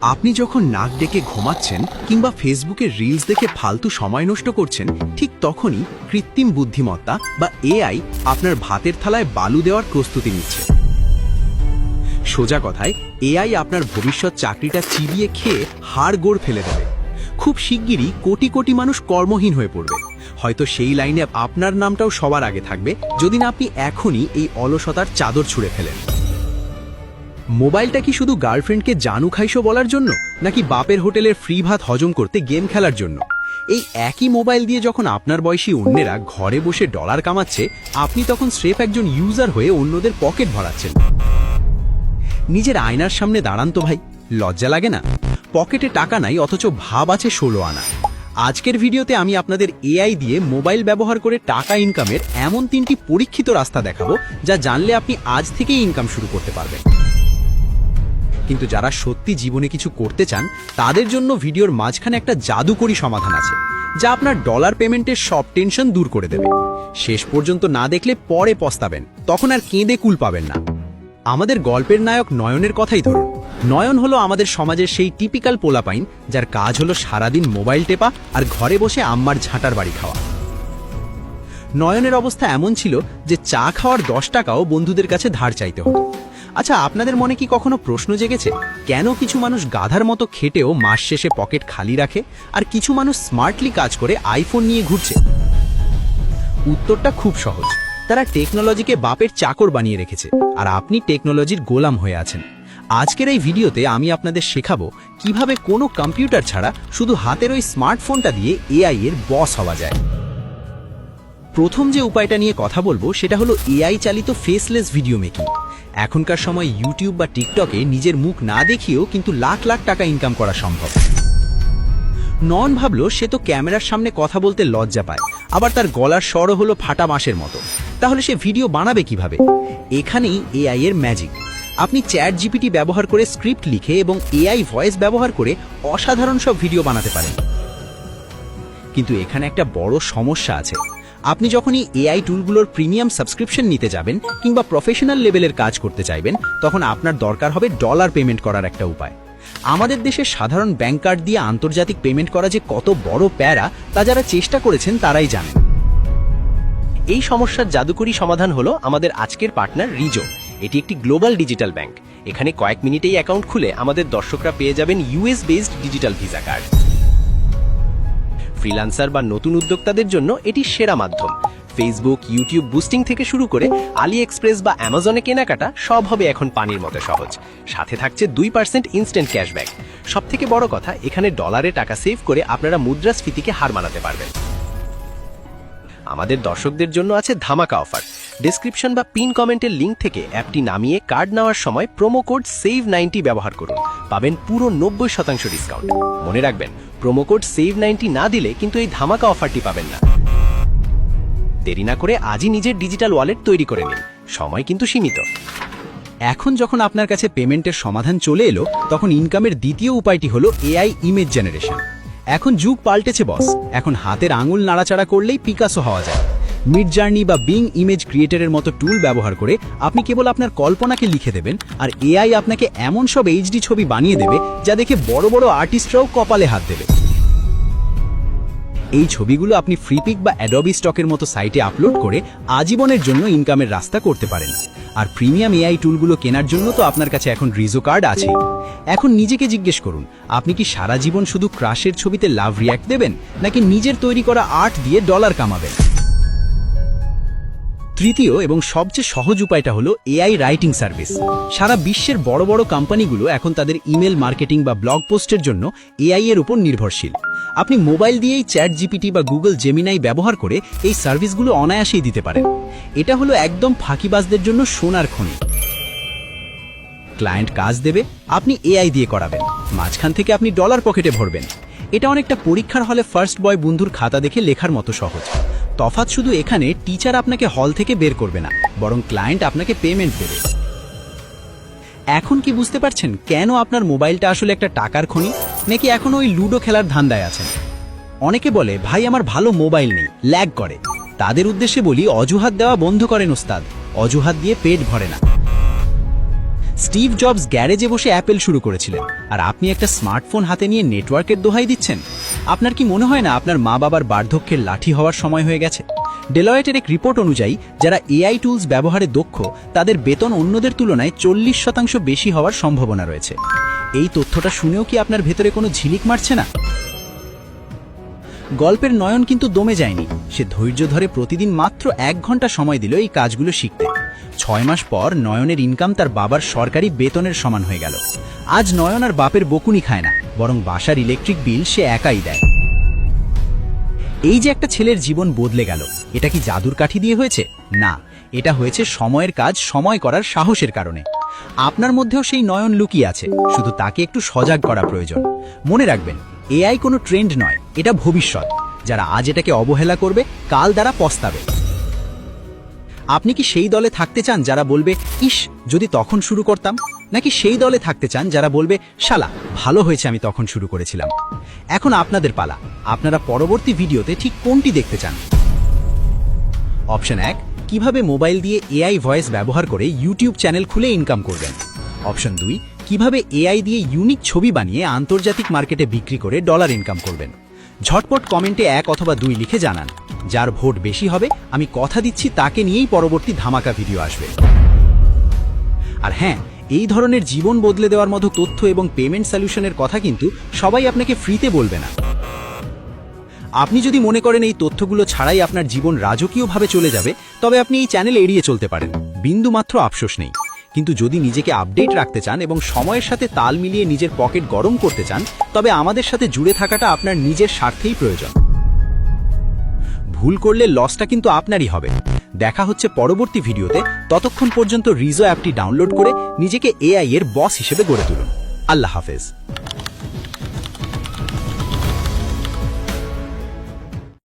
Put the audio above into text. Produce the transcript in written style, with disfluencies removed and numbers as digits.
আপনি যখন নাক ডেকে ঘুমাচ্ছেন কিংবা ফেসবুকে রিলস দেখে ফালতু সময় নষ্ট করছেন, ঠিক তখনই কৃত্রিম বুদ্ধিমত্তা বা এআই আপনার ভাতের থালায় বালু দেওয়ার প্রস্তুতি নিচ্ছে। সোজা কথায়, এআই আপনার ভবিষ্যৎ চাকরিটা চিবিয়ে খেয়ে হাড়গোড় ফেলে দেবে। খুব শিগগিরই কোটি কোটি মানুষ কর্মহীন হয়ে পড়বে। হয়তো সেই লাইনে আপনার নামটাও সবার আগে থাকবে, যদি না আপনি এখনই এই অলসতার চাদর ছুঁড়ে ফেলেন। মোবাইলটা কি শুধু গার্লফ্রেন্ডকে জানু খাইশো বলার জন্য, নাকি বাপের হোটেলের ফ্রি ভাত হজম করতে গেম খেলার জন্য? এই একই মোবাইল দিয়ে যখন আপনার বয়সী অন্যেরা ঘরে বসে ডলার কামাচ্ছে, আপনি তখন স্রেফ একজন ইউজার হয়ে অন্যদের পকেট ভরাচ্ছেন। নিজের আয়নার সামনে দাঁড়ান তো ভাই, লজ্জা লাগে না? পকেটে টাকা নাই, অথচ ভাব আছে 16 আনা। আজকের ভিডিওতে আমি আপনাদের এআই দিয়ে মোবাইল ব্যবহার করে টাকা ইনকামের এমন 3টি পরীক্ষিত রাস্তা দেখাবো, যা জানলে আপনি আজ থেকেই ইনকাম শুরু করতে পারবেন। কিন্তু যারা সত্যি জীবনে কিছু করতে চান, তাদের জন্য ভিডিওর মাঝখানে একটা জাদুকরী সমাধান আছে, যা আপনার ডলার পেমেন্টের সব টেনশন দূর করে দেবে। শেষ পর্যন্ত না দেখলে পরে পস্তাবেন, তখন আর কেঁদে কুল পাবেন না। আমাদের গল্পের নায়ক নয়নের কথাই ধরুন। নয়ন হলো আমাদের সমাজের সেই টিপিক্যাল পোলাপাইন, যার কাজ হলো সারাদিন মোবাইল টেপা আর ঘরে বসে আম্মার ঝাঁটার বাড়ি খাওয়া। নয়নের অবস্থা এমন ছিল যে চা খাওয়ার 10 টাকাও বন্ধুদের কাছে ধার চাইতে হতো। আচ্ছা, আপনাদের মনে কি কখনো প্রশ্ন জেগেছে, কেন কিছু মানুষ গাধার মতো খেটেও মাস শেষে পকেট খালি রাখে, আর কিছু মানুষ স্মার্টলি কাজ করে আইফোন নিয়ে ঘুরছে? উত্তরটা খুব সহজ। তারা টেকনোলজিকে বাপের চাকর বানিয়ে রেখেছে, আর আপনি টেকনোলজির গোলাম হয়ে আছেন। আজকের এই ভিডিওতে আমি আপনাদের শেখাবো কিভাবে কোনো কম্পিউটার ছাড়া শুধু হাতের ওই স্মার্টফোনটা দিয়ে এআই এর বস হওয়া যায়। প্রথম যে উপায়টা নিয়ে কথা বলবো সেটা হলো এআই চালিত ফেসলেস ভিডিও মেকিং। এখনকার সময় ইউটিউব বা টিকটকে নিজের মুখ না দেখিয়েও কিন্তু লাখ লাখ টাকা ইনকাম করা সম্ভব। নন ভাবলো সে তো ক্যামেরার সামনে কথা বলতে লজ্জা পায়, আবার তার গলার স্বরও হলো ফাটা বাঁশের মতো। তাহলে সে ভিডিও বানাবে কিভাবে? এখানেই এআই এর ম্যাজিক। আপনি চ্যাট জিপিটি ব্যবহার করে স্ক্রিপ্ট লিখে এবং এআই ভয়েস ব্যবহার করে অসাধারণ সব ভিডিও বানাতে পারেন। কিন্তু এখানে একটা বড় সমস্যা আছে। আপনি যখনই এআই টুলগুলোর প্রিমিয়াম সাবস্ক্রিপশন নিতে যাবেন কিংবা প্রফেশনাল লেভেলের কাজ করতে চাইবেন, তখন আপনার দরকার হবে ডলার পেমেন্ট করার একটা উপায়। আমাদের দেশে সাধারণ ব্যাংক কার্ড দিয়ে আন্তর্জাতিক পেমেন্ট করা যে কত বড় প্যারা, তা যারা চেষ্টা করেছেন তারাই জানেন। এই সমস্যার জাদুকরী সমাধান হলো আমাদের আজকের পার্টনার রিজো। এটি একটি গ্লোবাল ডিজিটাল ব্যাংক। এখানে কয়েক মিনিটেই অ্যাকাউন্ট খুলে আমাদের দর্শকরা পেয়ে যাবেন US based digital visa card. Freelancer বা নতুন উদ্যোক্তাদের জন্য এটি সেরা মাধ্যম। ফেসবুক, ইউটিউব বুস্টিং থেকে শুরু করে আলি এক্সপ্রেস বা অ্যামাজনে কেনাকাটা সব হবে এখন পানির মতো সহজ। সাথে থাকছে 2% ইনস্ট্যান্ট ক্যাশব্যাক। সবথেকে বড় কথা, এখানে ডলারে টাকা সেভ করে আপনারা মুদ্রাস্ফীতিকে হার মানাতে পারবেন। আমাদের দর্শকদের জন্য আছে ধামাকা অফার। ডেসক্রিপশন বা পিন কমেন্টের লিঙ্ক থেকে অ্যাপটি নামিয়ে কার্ড নেওয়ার সময় প্রোমো কোড SAVE90 ব্যবহার করুন। পাবেন পুরো 90% ডিসকাউন্ট। মনে রাখবেন, প্রোমো কোড SAVE90 না দিলে কিন্তু এই ধামাকা অফারটি পাবেন না। দেরি না করে আজই নিজের ডিজিটাল ওয়ালেট তৈরি করে নিন, সময় কিন্তু সীমিত। এখন যখন আপনার কাছে পেমেন্টের সমাধান চলে এলো, তখন ইনকামের দ্বিতীয় উপায়টি হলো এআই ইমেজ জেনারেশন। এখন যুগ পাল্টেছে বস। এখন হাতের আঙুল নাড়াচাড়া করলেই পিকাসো হওয়া যায়। মিডজার্নি বা বিং ইমেজ ক্রিয়েটরের মতো টুল ব্যবহার করে আপনি কেবল আপনার কল্পনাকে লিখে দেবেন, আর এআই আপনাকে এমন সব এইচডি ছবি বানিয়ে দেবে যা দেখে বড় বড় আর্টিস্টরাও কপালে হাত দেবে। এই ছবিগুলো আপনি ফ্রিপিক বা অ্যাডোবি স্টকের মতো সাইটে আপলোড করে আজীবনের জন্য ইনকামের রাস্তা করতে পারেন। আর প্রিমিয়াম এআই টুলগুলো কেনার জন্য তো আপনার কাছে এখন রিজো কার্ড আছে। এখন নিজেকে জিজ্ঞেস করুন, আপনি কি সারা জীবন শুধু ক্রাশের ছবিতে লাভ রিয়্যাক্ট দেবেন, নাকি নিজের তৈরি করা আর্ট দিয়ে ডলার কামাবেন? তৃতীয় এবং সবচেয়ে সহজ উপায়টা হলো এআই রাইটিং সার্ভিস। সারা বিশ্বের বড় বড় কোম্পানিগুলো এখন তাদের ইমেল মার্কেটিং বা ব্লগ পোস্টের জন্য এআই এর উপর নির্ভরশীল। আপনি মোবাইল দিয়েই চ্যাট জিপিটি বা গুগল জেমিনাই ব্যবহার করে এই সার্ভিসগুলো অনায়াসেই দিতে পারেন। এটা হলো একদম ফাঁকিবাজদের জন্য সোনার খনি। ক্লায়েন্ট কাজ দেবে, আপনি এআই দিয়ে করাবেন, মাঝখান থেকে আপনি ডলার পকেটে ভরবেন। এটা অনেকটা পরীক্ষার হলে ফার্স্ট বয় বন্ধুর খাতা দেখে লেখার মতো সহজ। তফাৎ শুধু এখানে টিচার আপনাকে হল থেকে বের করবে না, বরং ক্লায়েন্ট আপনাকে পেমেন্ট দেবে। এখন কি বুঝতে পারছেন কেন আপনার মোবাইলটা আসলে একটা টাকার খনি, নাকি এখন ওই লুডো খেলার ধান্দায় আছেন? অনেকে বলে, ভাই আমার ভালো মোবাইল নেই, ল্যাগ করে। তাদের উদ্দেশ্যে বলি, অজুহাত দেওয়া বন্ধ করেন ওস্তাদ। অজুহাত দিয়ে পেট ভরে না। স্টিভ জবস গ্যারেজে বসে অ্যাপেল শুরু করেছিলেন, আর আপনি একটা স্মার্টফোন হাতে নিয়ে নেটওয়ার্কের দোহাই দিচ্ছেন। আপনার কি মনে হয় না আপনার মা বাবার বার্ধক্যের লাঠি হওয়ার সময় হয়ে গেছে? ডেলয়েটের এক রিপোর্ট অনুযায়ী যারা এআই টুলস ব্যবহারে দক্ষ তাদের বেতন অন্যদের তুলনায় 40% বেশি হওয়ার সম্ভাবনা রয়েছে। এই তথ্যটা শুনেও কি আপনার ভেতরে কোনো ঝিলিক মারছে না? গল্পের নয়ন কিন্তু দমে যায়নি। সে ধৈর্য ধরে প্রতিদিন মাত্র 1 ঘন্টা সময় দিল এই কাজগুলো শিখতে। 6 মাস পর নয়নের ইনকাম তার বাবার সরকারি বেতনের সমান হয়ে গেল। আজ নয়ন আর বাপের বকুনি খায় না, বরং বাসার ইলেকট্রিক বিল সে একাই দেয়। এই যে একটা ছেলের জীবন বদলে গেল, এটা কি জাদুর কাঠি দিয়ে হয়েছে? না, এটা হয়েছে সময়ের কাজ সময় করার সাহসের কারণে। আপনার মধ্যেও সেই নয়ন লুকিয়ে আছে, শুধু তাকে একটু সজাগ করা প্রয়োজন। মনে রাখবেন, এআই কোনো ট্রেন্ড নয়, এটা ভবিষ্যৎ। যারা আজ এটাকে অবহেলা করবে, কাল দ্বারা পস্তাবে। আপনি কি সেই দলে থাকতে চান যারা বলবে, ইস যদি তখন শুরু করতাম, নাকি সেই দলে থাকতে চান যারা বলবে, শালা ভালো হয়েছে আমি তখন শুরু করেছিলাম? এখন আপনাদের পালা। আপনারা পরবর্তী ভিডিওতে ঠিক কোনটি দেখতে চান? অপশন 1, কিভাবে মোবাইল দিয়ে এআই ভয়েস ব্যবহার করে ইউটিউব চ্যানেল খুলে ইনকাম করবেন। অপশন 2, কিভাবে এআই দিয়ে ইউনিক ছবি বানিয়ে আন্তর্জাতিক মার্কেটে বিক্রি করে ডলার ইনকাম করবেন। ঝটপট কমেন্টে 1 অথবা 2 লিখে জানান। যার ভোট বেশি হবে, আমি কথা দিচ্ছি তাকে নিয়েই পরবর্তী ধামাকা ভিডিও আসবে। আর হ্যাঁ, এই ধরনের জীবন বদলে দেওয়ার মতো তথ্য এবং পেমেন্ট সলিউশনের কথা কিন্তু সবাই আপনাকে ফ্রিতে বলবে না। আপনি যদি মনে করেন এই তথ্যগুলো ছাড়াই আপনার জীবন রাজকীয়ভাবে চলে যাবে, তবে আপনি এই চ্যানেল এড়িয়ে চলতে পারেন, বিন্দুমাত্র আফসোস নেই। কিন্তু যদি নিজেকে আপডেট রাখতে চান এবং সময়ের সাথে তাল মিলিয়ে নিজের পকেট গরম করতে চান, তবে আমাদের সাথে জুড়ে থাকাটা আপনার নিজের স্বার্থেই প্রয়োজন। ভুল করলে লসটা কিন্তু আপনারই হবে। দেখা হচ্ছে পরবর্তী ভিডিওতে। ততক্ষণ পর্যন্ত রিজো অ্যাপটি ডাউনলোড করে নিজেকে এআই এর বস হিসেবে গড়ে তুলুন। আল্লাহ হাফেজ।